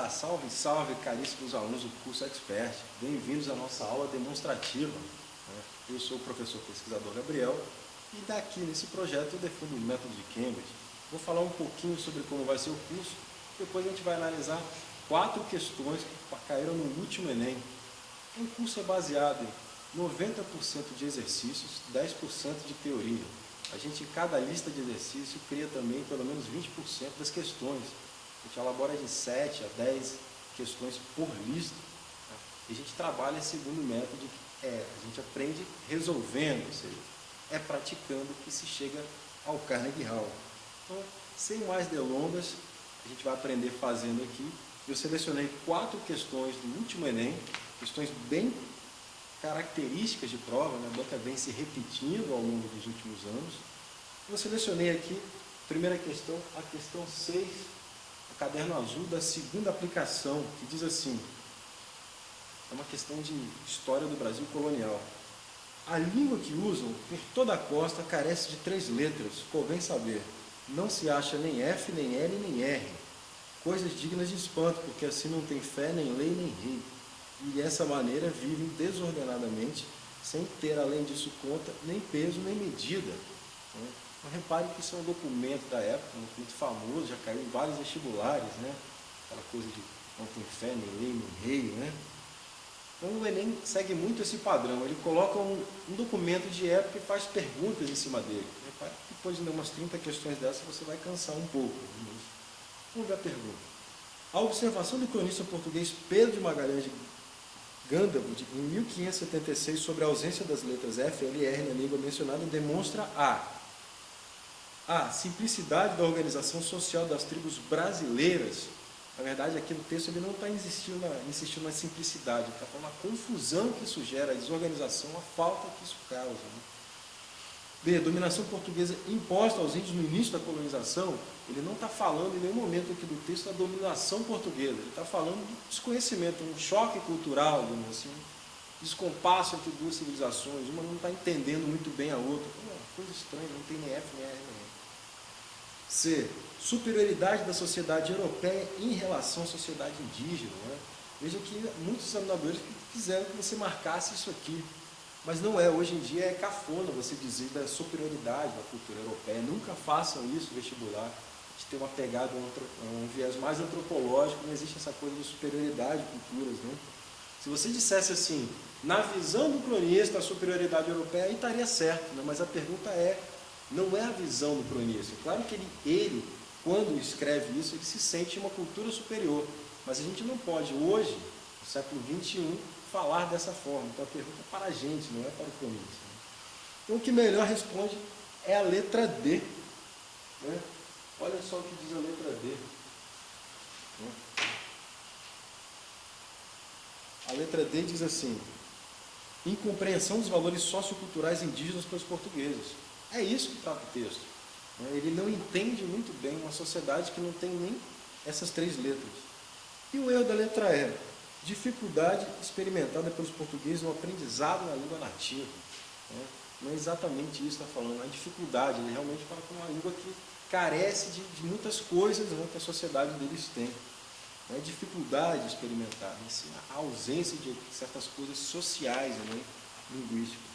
Olá, salve, salve, caríssimos alunos do curso Expert. Bem-vindos à nossa aula demonstrativa. Eu sou o professor pesquisador Gabriel e daqui nesse projeto eu defendo o método de Cambridge. Vou falar um pouquinho sobre como vai ser o curso, depois a gente vai analisar 4 questões que caíram no último Enem. O curso é baseado em 90% de exercícios, 10% de teoria. A gente, em cada lista de exercício, cria também pelo menos 20% das questões. A gente elabora de 7 a 10 questões por lista. E a gente trabalha segundo o método que a gente aprende resolvendo, ou seja, é praticando que se chega ao Carnegie Hall. Então, sem mais delongas, a gente vai aprender fazendo aqui. Eu selecionei 4 questões do último Enem, questões bem características de prova, né? A banca vem se repetindo ao longo dos últimos anos. Eu selecionei aqui, primeira questão, a questão 6, o caderno azul da segunda aplicação, que diz assim, é uma questão de história do Brasil colonial. A língua que usam por toda a costa carece de 3 letras, convém saber. Não se acha nem F, nem L, nem R. Coisas dignas de espanto, porque assim não tem fé, nem lei, nem rei. E dessa maneira vivem desordenadamente, sem ter além disso conta, nem peso, nem medida. Então, repare que isso é um documento da época, um documento famoso, já caiu em vários vestibulares, né? Aquela coisa de não tem fé, nem lei, nem rei, né? Então o Enem segue muito esse padrão, ele coloca um documento de época e faz perguntas em cima dele. Repare que depois de umas 30 questões dessas você vai cansar um pouco. Vamos ver a pergunta. A observação do cronista português Pedro de Magalhães de Gândavo, em 1576, sobre a ausência das letras F, L e R na língua mencionada, demonstra a simplicidade da organização social das tribos brasileiras. Na verdade, aqui no texto ele não está insistindo na simplicidade, ele está falando a confusão que isso gera, a desorganização, a falta que isso causa. B. A dominação portuguesa imposta aos índios no início da colonização, ele não está falando em nenhum momento aqui do texto da dominação portuguesa, ele está falando de desconhecimento, um choque cultural, assim, um descompasso entre duas civilizações, uma não está entendendo muito bem a outra. Coisa estranha, não tem nem F, nem R, nem R. C. Superioridade da sociedade europeia em relação à sociedade indígena. Veja que muitos examinadores quiseram que você marcasse isso aqui. Mas não é, hoje em dia é cafona você dizer da superioridade da cultura europeia. Nunca façam isso no vestibular. A gente tem uma pegada, um viés mais antropológico, não existe essa coisa de superioridade de culturas. Né? Se você dissesse assim, na visão do cronista, a superioridade europeia, aí estaria certo. Né? Mas a pergunta não é a visão do cronista. Claro que ele, quando escreve isso, ele se sente uma cultura superior. Mas a gente não pode, hoje, no século XXI, falar dessa forma. Então a pergunta é para a gente, não é para o cronista. Então o que melhor responde é a letra D. Né? Olha só o que diz a letra D. A letra D diz assim, incompreensão dos valores socioculturais indígenas pelos portugueses. É isso que trata o texto. Ele não entende muito bem uma sociedade que não tem nem essas 3 letras. E o erro da letra E, dificuldade experimentada pelos portugueses no aprendizado na língua nativa. Não é exatamente isso que está falando, é dificuldade, ele realmente fala com uma língua que carece de muitas coisas que a sociedade deles tem. Não é dificuldade experimentar, mas sim a ausência de certas coisas sociais, linguísticas.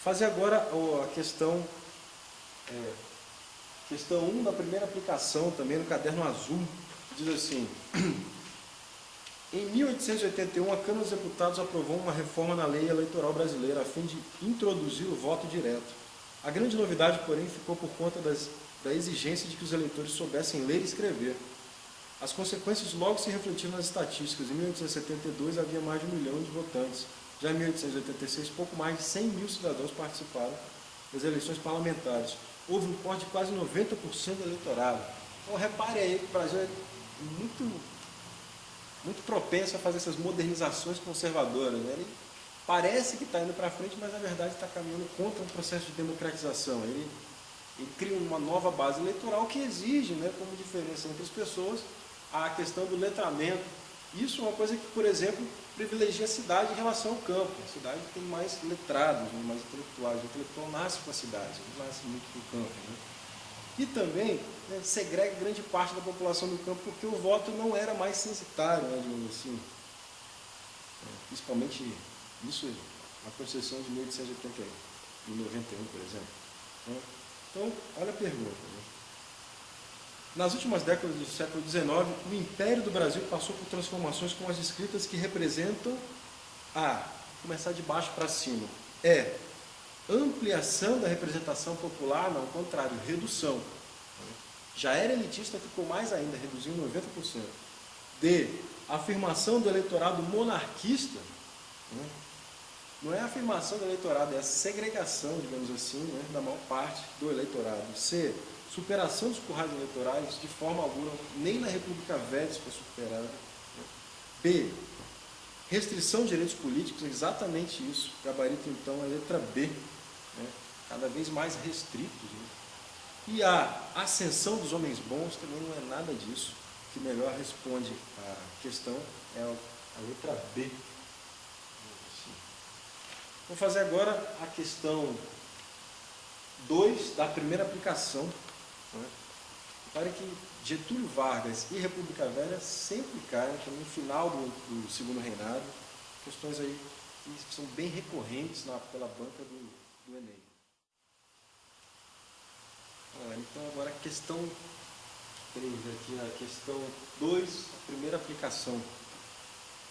Fazer agora a questão 1 da primeira aplicação, também no caderno azul, diz assim, em 1881 a Câmara dos Deputados aprovou uma reforma na lei eleitoral brasileira a fim de introduzir o voto direto. A grande novidade, porém, ficou por conta da exigência de que os eleitores soubessem ler e escrever. As consequências logo se refletiram nas estatísticas. Em 1872 havia mais de 1 milhão de votantes. Já em 1886, pouco mais de 100 mil cidadãos participaram das eleições parlamentares. Houve um corte de quase 90% do eleitorado. Então, repare aí que o Brasil é muito propenso a fazer essas modernizações conservadoras. Ele parece que está indo para frente, mas na verdade está caminhando contra um processo de democratização. Ele cria uma nova base eleitoral que exige, como diferença entre as pessoas, a questão do letramento. Isso é uma coisa que, por exemplo, privilegia a cidade em relação ao campo. A cidade tem mais letrados, mais intelectuais. O intelectual nasce com a cidade, não nasce muito com o campo. E também, né, segrega grande parte da população do campo, porque o voto não era mais censitário, né, digamos assim. Principalmente isso na Constituição de 1891, por exemplo. Né? Então, olha a pergunta. Né? Nas últimas décadas do século XIX, o Império do Brasil passou por transformações como as descritas que representam começar de baixo para cima, ampliação da representação popular, não, ao contrário, redução. Já era elitista, ficou mais ainda, reduziu 90%. Afirmação do eleitorado monarquista, né? Não é a afirmação do eleitorado, é a segregação, digamos assim, né, da maior parte do eleitorado. Superação dos currais eleitorais, de forma alguma, nem na República Velha isso foi superado. Né? Restrição de direitos políticos, exatamente isso. Gabarito, então, é a letra B, né? Cada vez mais restritos. Né? E a ascensão dos homens bons também não é nada disso. O que melhor responde à questão é a letra B. Vou fazer agora a questão 2 da primeira aplicação. Né? Repare que Getúlio Vargas e República Velha sempre caem no final do segundo reinado. Questões aí que são bem recorrentes pela banca do Enem. Então agora a questão 3, aqui a questão 2, a primeira aplicação.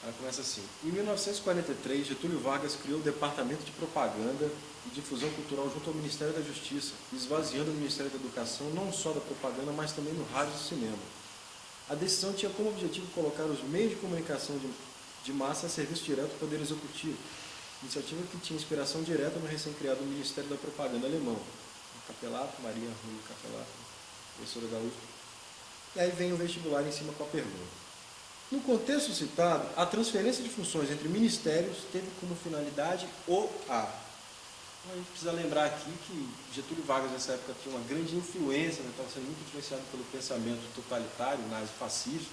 Ela começa assim. Em 1943, Getúlio Vargas criou o Departamento de Propaganda e Difusão Cultural junto ao Ministério da Justiça, esvaziando o Ministério da Educação não só da propaganda, mas também no rádio e cinema. A decisão tinha como objetivo colocar os meios de comunicação de massa a serviço direto do Poder Executivo, iniciativa que tinha inspiração direta no recém-criado Ministério da Propaganda alemão. Capelato, Maria Rui Capelato, professora da USP. E aí vem o vestibular em cima com a pergunta. No contexto citado, a transferência de funções entre ministérios teve como finalidade a gente precisa lembrar aqui que Getúlio Vargas, nessa época, tinha uma grande influência, né? Estava sendo muito influenciado pelo pensamento totalitário, nazi-fascista.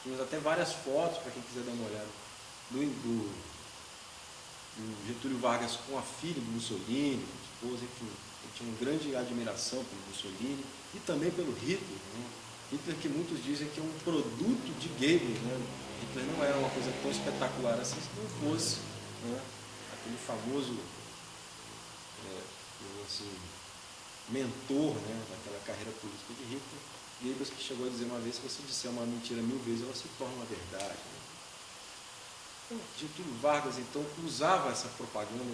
Temos até várias fotos, para quem quiser dar uma olhada, do Getúlio Vargas com a filha do Mussolini, a esposa, enfim. Ele tinha uma grande admiração pelo Mussolini e também pelo Hitler. Né? Hitler, que muitos dizem que é um produto de Goebbels. Né? Hitler não era uma coisa tão espetacular assim, se não fosse, né, aquele famoso mentor, né, daquela carreira política de Hitler. Goebbels, que chegou a dizer uma vez que se você disser uma mentira 1000 vezes, ela se torna uma verdade. Né? Então, Getúlio Vargas, então, usava essa propaganda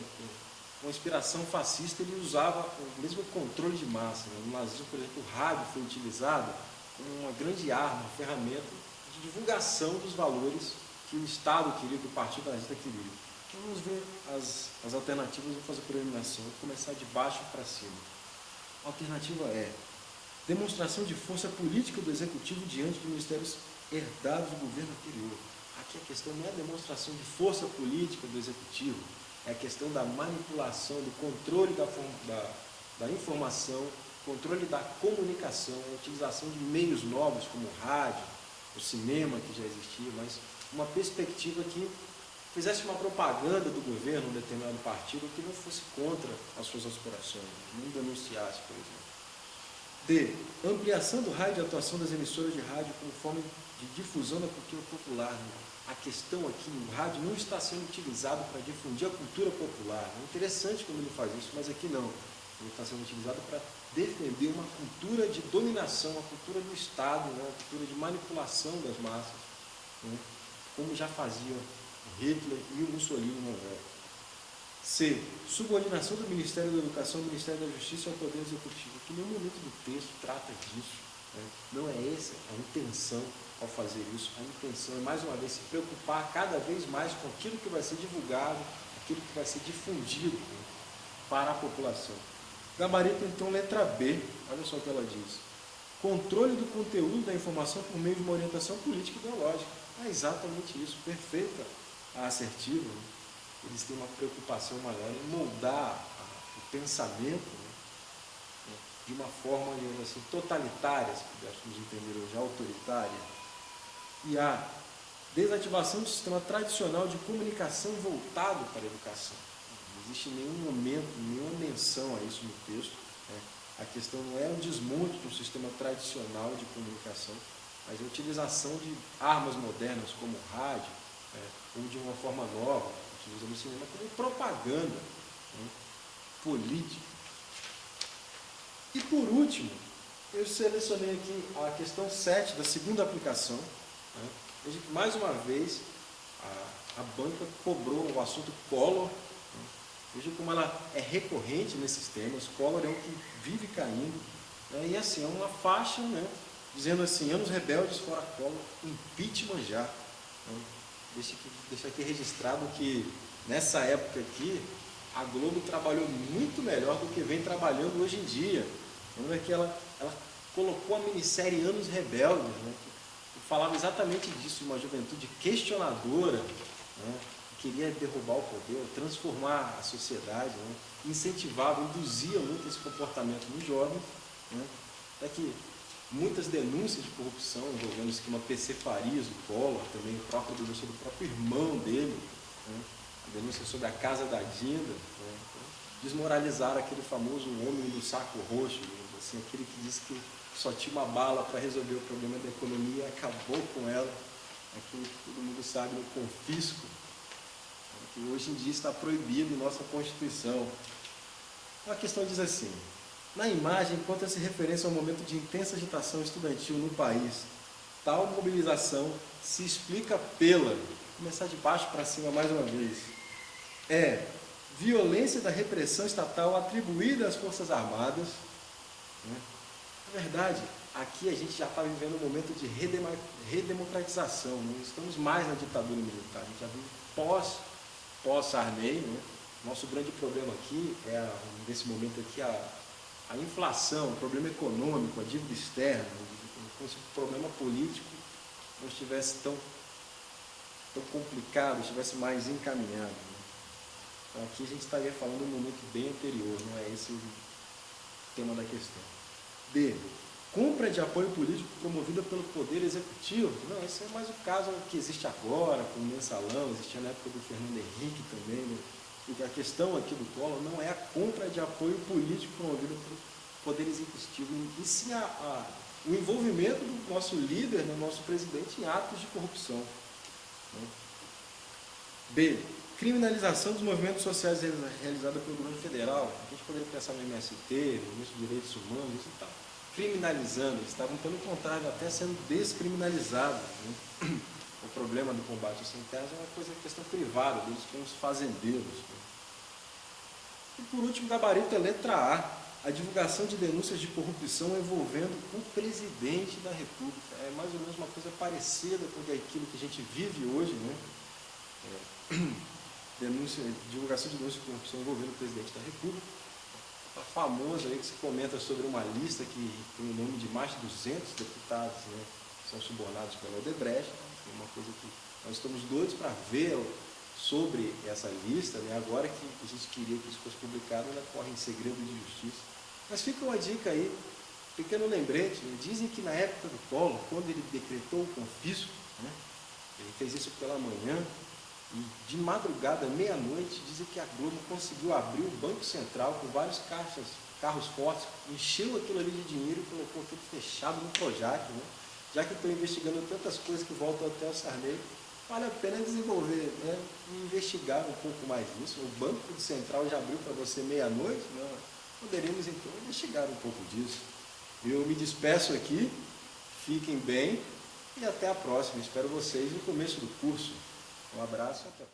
com inspiração fascista. Ele usava o mesmo controle de massa. Né? No nazismo, por exemplo, o rádio foi utilizado como uma grande arma, uma ferramenta de divulgação dos valores que o Estado queria, que o Partido Nazista queria. Então, vamos ver as alternativas. Vou fazer por eliminação. Vou começar de baixo para cima. A alternativa é demonstração de força política do Executivo diante de ministérios herdados do governo anterior. Aqui a questão não é a demonstração de força política do Executivo, é a questão da manipulação, do controle da informação, controle da comunicação, a utilização de meios novos como o rádio, o cinema, que já existia, mas uma perspectiva que fizesse uma propaganda do governo, um determinado partido, que não fosse contra as suas aspirações, que não denunciasse, por exemplo. Ampliação do raio de atuação das emissoras de rádio como forma de difusão da cultura popular. A questão aqui, o rádio não está sendo utilizado para difundir a cultura popular. É interessante quando ele faz isso, mas aqui não. Ele está sendo utilizado para defender uma cultura de dominação, uma cultura do Estado, né? Uma cultura de manipulação das massas, né? Como já fazia o Hitler e o Mussolini na época. Subordinação do Ministério da Educação ao Ministério da Justiça ao Poder Executivo. Que nenhum momento do texto trata disso. Né? Não é essa a intenção ao fazer isso. A intenção é, mais uma vez, se preocupar cada vez mais com aquilo que vai ser divulgado, aquilo que vai ser difundido, né, para a população. Gabarito, então, letra B. Olha só o que ela diz. Controle do conteúdo da informação por meio de uma orientação política e ideológica. É exatamente isso. Perfeita a assertiva. Né? Eles têm uma preocupação maior em moldar o pensamento, né, de uma forma, digamos assim, totalitária, se pudéssemos entender hoje, autoritária. E a desativação do sistema tradicional de comunicação voltado para a educação. Não existe nenhum momento, nenhuma menção a isso no texto. Né? A questão não é um desmonte de um sistema tradicional de comunicação, mas a utilização de armas modernas como o rádio, ou de uma forma nova, utilizando o cinema como propaganda, política. E por último, eu selecionei aqui a questão 7 da segunda aplicação. Mais uma vez, a banca cobrou o assunto Collor. Veja como ela é recorrente nesses temas. Collor é um que vive caindo. E assim, é uma faixa, dizendo assim, anos rebeldes fora Collor, impeachment já. Deixa aqui registrado que nessa época aqui, a Globo trabalhou muito melhor do que vem trabalhando hoje em dia. É que ela colocou a minissérie Anos Rebeldes, que falava exatamente disso, de uma juventude questionadora, que queria derrubar o poder, transformar a sociedade, incentivava, induzia muito esse comportamento nos jovens, até que muitas denúncias de corrupção envolvendo o esquema PC Farias, o Collor, também a própria denúncia do próprio irmão dele, a denúncia sobre a casa da Dinda, desmoralizaram aquele famoso homem do saco roxo, assim, aquele que disse que só tinha uma bala para resolver o problema da economia e acabou com ela, aquilo que todo mundo sabe no confisco, que hoje em dia está proibido em nossa Constituição. A questão diz assim: na imagem encontra-se referência ao momento de intensa agitação estudantil no país. Tal mobilização se explica pela, vou começar de baixo para cima mais uma vez, violência da repressão estatal atribuída às Forças Armadas. Na verdade, aqui a gente já está vivendo um momento de redemocratização, não estamos mais na ditadura militar, a gente já vive pós-Sarney. Nosso grande problema aqui é, nesse momento aqui, a inflação, o problema econômico, a dívida externa, como se o problema político não estivesse tão complicado, estivesse mais encaminhado. Então aqui a gente estaria falando de um momento bem anterior, não é esse o tema da questão. D. Compra de apoio político promovida pelo Poder Executivo. Não, esse é mais o caso que existe agora, com o mensalão, existia na época do Fernando Henrique também. Porque a questão aqui do Collor não é a compra de apoio político promovida pelo Poder Executivo, e sim o envolvimento do nosso líder, do nosso presidente, em atos de corrupção. B. Criminalização dos movimentos sociais realizada pelo governo federal. A gente poderia pensar no MST, no Ministro dos Direitos Humanos e tal. Criminalizando, eles estavam, pelo contrário, até sendo descriminalizados. O problema do combate às sem-terras é uma questão privada deles com os fazendeiros. E por último, gabarito é letra A divulgação de denúncias de corrupção envolvendo o presidente da República. É mais ou menos uma coisa parecida com aquilo que a gente vive hoje, divulgação de denúncias de corrupção envolvendo o presidente da República. Está famoso aí que se comenta sobre uma lista que tem o nome de mais de 200 deputados, que são subornados pela Odebrecht. É uma coisa que nós estamos doidos para ver sobre essa lista, agora que a gente queria que isso fosse publicado, ela corre em segredo de justiça. Mas fica uma dica aí, pequeno lembrete, dizem que na época do Collor, quando ele decretou o confisco, ele fez isso pela manhã, e de madrugada, meia-noite, dizem que a Globo conseguiu abrir o Banco Central com vários carros fortes, encheu aquilo ali de dinheiro e colocou tudo fechado no Projac, já que estão investigando tantas coisas que voltam até o Sarney, vale a pena desenvolver, e investigar um pouco mais disso. O Banco Central já abriu para você meia-noite, poderíamos então investigar um pouco disso. Eu me despeço aqui, fiquem bem e até a próxima. Espero vocês no começo do curso. Um abraço e até a próxima.